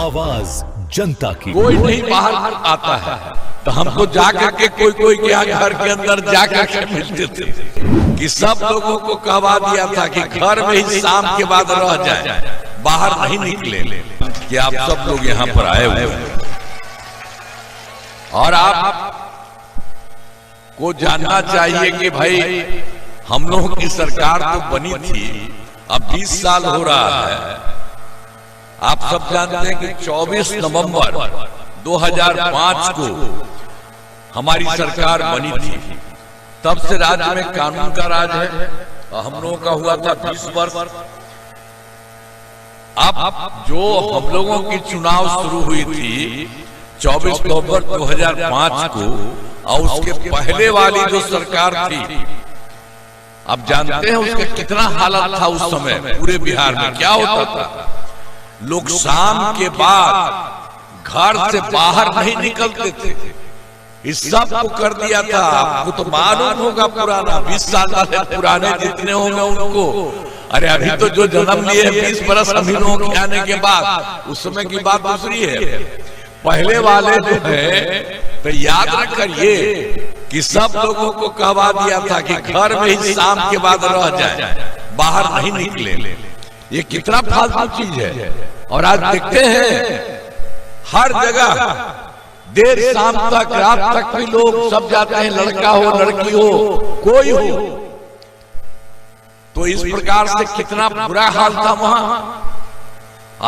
आवाज जनता की। कोई नहीं बाहर आता है तो हमको जाकर के कोई क्या घर के अंदर जाकर के मिलते थे कि सब लोगों को कहवा दिया था कि घर में ही शाम के बाद रह जाए, बाहर नहीं निकले, कि आप सब लोग यहाँ पर आए हुए हैं और आप को जानना चाहिए कि भाई हम लोगों की सरकार तो बनी थी, अब 20 साल हो रहा है। आप सब जानते हैं कि 24 नवंबर 2005 को हमारी सरकार बनी थी। तब से राज्य में कानून का राज है और हम लोगों का हुआ था 20 वर्ष। अब जो हम लोगों की चुनाव शुरू हुई थी 24 नवंबर 2005 को और उसके पहले वाली जो सरकार थी, अब जानते हैं उसका कितना हालत था उस समय पूरे बिहार में। क्या होता था, लोग शाम के बाद घर से बाहर नहीं निकलते थे। इस सब को कर दिया था। आपको तो मालूम होगा, पुराना 20 साल वाले पुराने जितने होंगे उनको, अरे अभी तो जो जन्म लिए 20 बरस अभी लोगों के आने के बाद, उस समय की बात दूसरी है। पहले वाले जो है तो याद रख करिए कि सब लोगों को कहवा दिया था कि घर में ही शाम के बाद रह जाए, बाहर नहीं निकले। ये कितना फालतू चीज है। और आज देखते हैं हर जगह देर शाम तक, रात तक भी लोग सब जाते हैं, लड़का हो लड़की हो कोई हो। तो इस प्रकार से कितना बुरा हाल था वहां।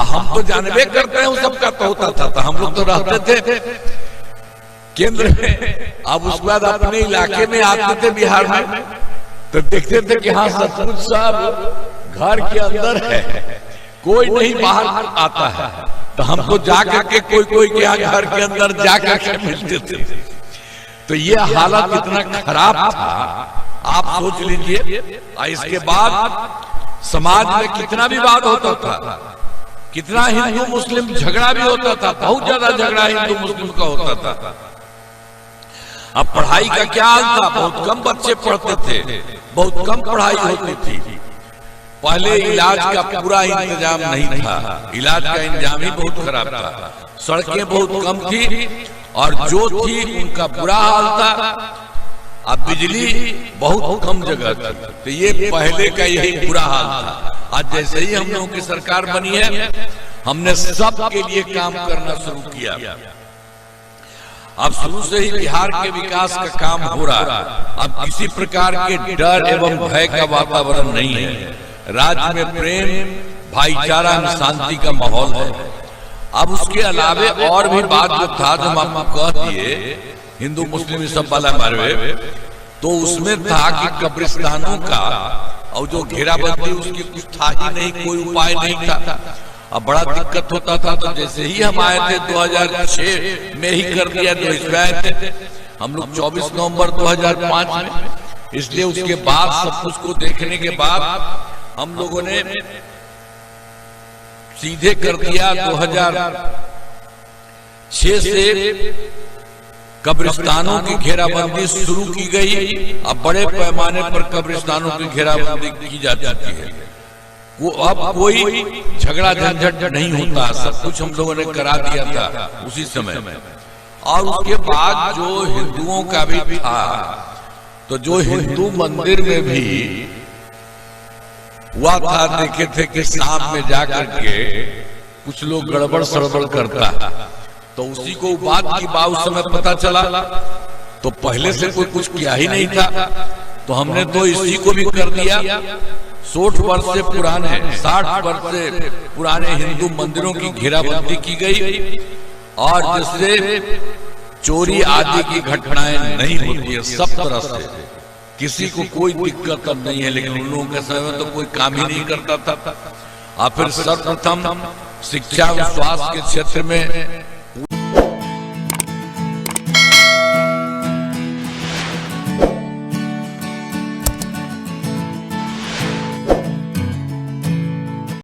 हम तो जानबे करते हैं, उस सबका तो होता था, तो हम लोग तो रहते थे केंद्र में। अब उसके बाद अपने इलाके में आते थे बिहार में, तो देखते थे कि हाँ सचमुच साहब घर के अंदर है, कोई नहीं बाहर आता है, तो हमको जाकर के कोई क्या घर के अंदर जाकर के मिलते थे। तो ये हालत इतना खराब था, आप सोच लीजिए। इसके बाद समाज में कितना विवाद होता था, कितना हिंदू मुस्लिम झगड़ा भी होता था, बहुत ज्यादा झगड़ा हिंदू मुस्लिम का होता था। अब पढ़ाई का क्या हाल था, बहुत कम बच्चे पढ़ते थे, बहुत कम पढ़ाई होती थी। पहले इलाज का पूरा इंतजाम नहीं था, इलाज का इंतजाम ही बहुत खराब था, सड़कें बहुत कम थी और जो थी उनका बुरा हाल था। अब बिजली बहुत कम जगह थी, तो ये पहले का यही बुरा हाल था। आज जैसे ही हम लोगों की सरकार बनी है, हमने सबके लिए काम करना शुरू किया। अब शुरू से ही बिहार के विकास का काम हो रहा है। अब किसी प्रकार के डर एवं भय का वातावरण नहीं है। राज्य में प्रेम, भाईचारा, शांति का माहौल है। अब उसके अलावे और भी बात जो था, जो हम आपको कह दिए हिंदू मुस्लिम सब वाला मारवे, तो उसमें था कि कब्रिस्तानों का और जो घेराबंदी उसकी कुछ था ही नहीं, कोई उपाय नहीं था। अब बड़ा दिक्कत होता था। तो जैसे ही हम आए थे 2006 में ही कर दिया, जो इसमें आए थे हम लोग 24 नवंबर 2005 में, इसलिए उसके बाद सब कुछ को देखने के बाद हम लोगों ने सीधे कर दिया 2006 से कब्रिस्तानों की घेराबंदी शुरू की गई। अब बड़े पैमाने पर कब्रिस्तानों की घेराबंदी की जाती है। वो अब कोई झगड़ा झंझट नहीं होता, सब कुछ हम लोगों ने करा दिया था उसी समय। और उसके बाद जो हिंदुओं का भी था, तो जो हिंदू मंदिर में भी हुआ था, देखे थे कि शाम में जाकर के कुछ लोग गड़बड़ सड़बड़ करता, तो उसी को बात की बात उस समय पता चला। तो पहले से कोई कुछ किया ही नहीं था, तो हमने तो इसी को भी कर दिया। 60 वर्ष से पुराने, 60 वर्ष से पुराने हिंदू मंदिरों की घेराबंदी की गई और जिससे चोरी आदि की घटनाएं नहीं होती है। सब तरह से किसी को कोई दिक्कत अब नहीं है, लेकिन उन लोगों के समय में तो कोई काम ही नहीं करता था। और फिर सर्वप्रथम शिक्षा और स्वास्थ्य के क्षेत्र में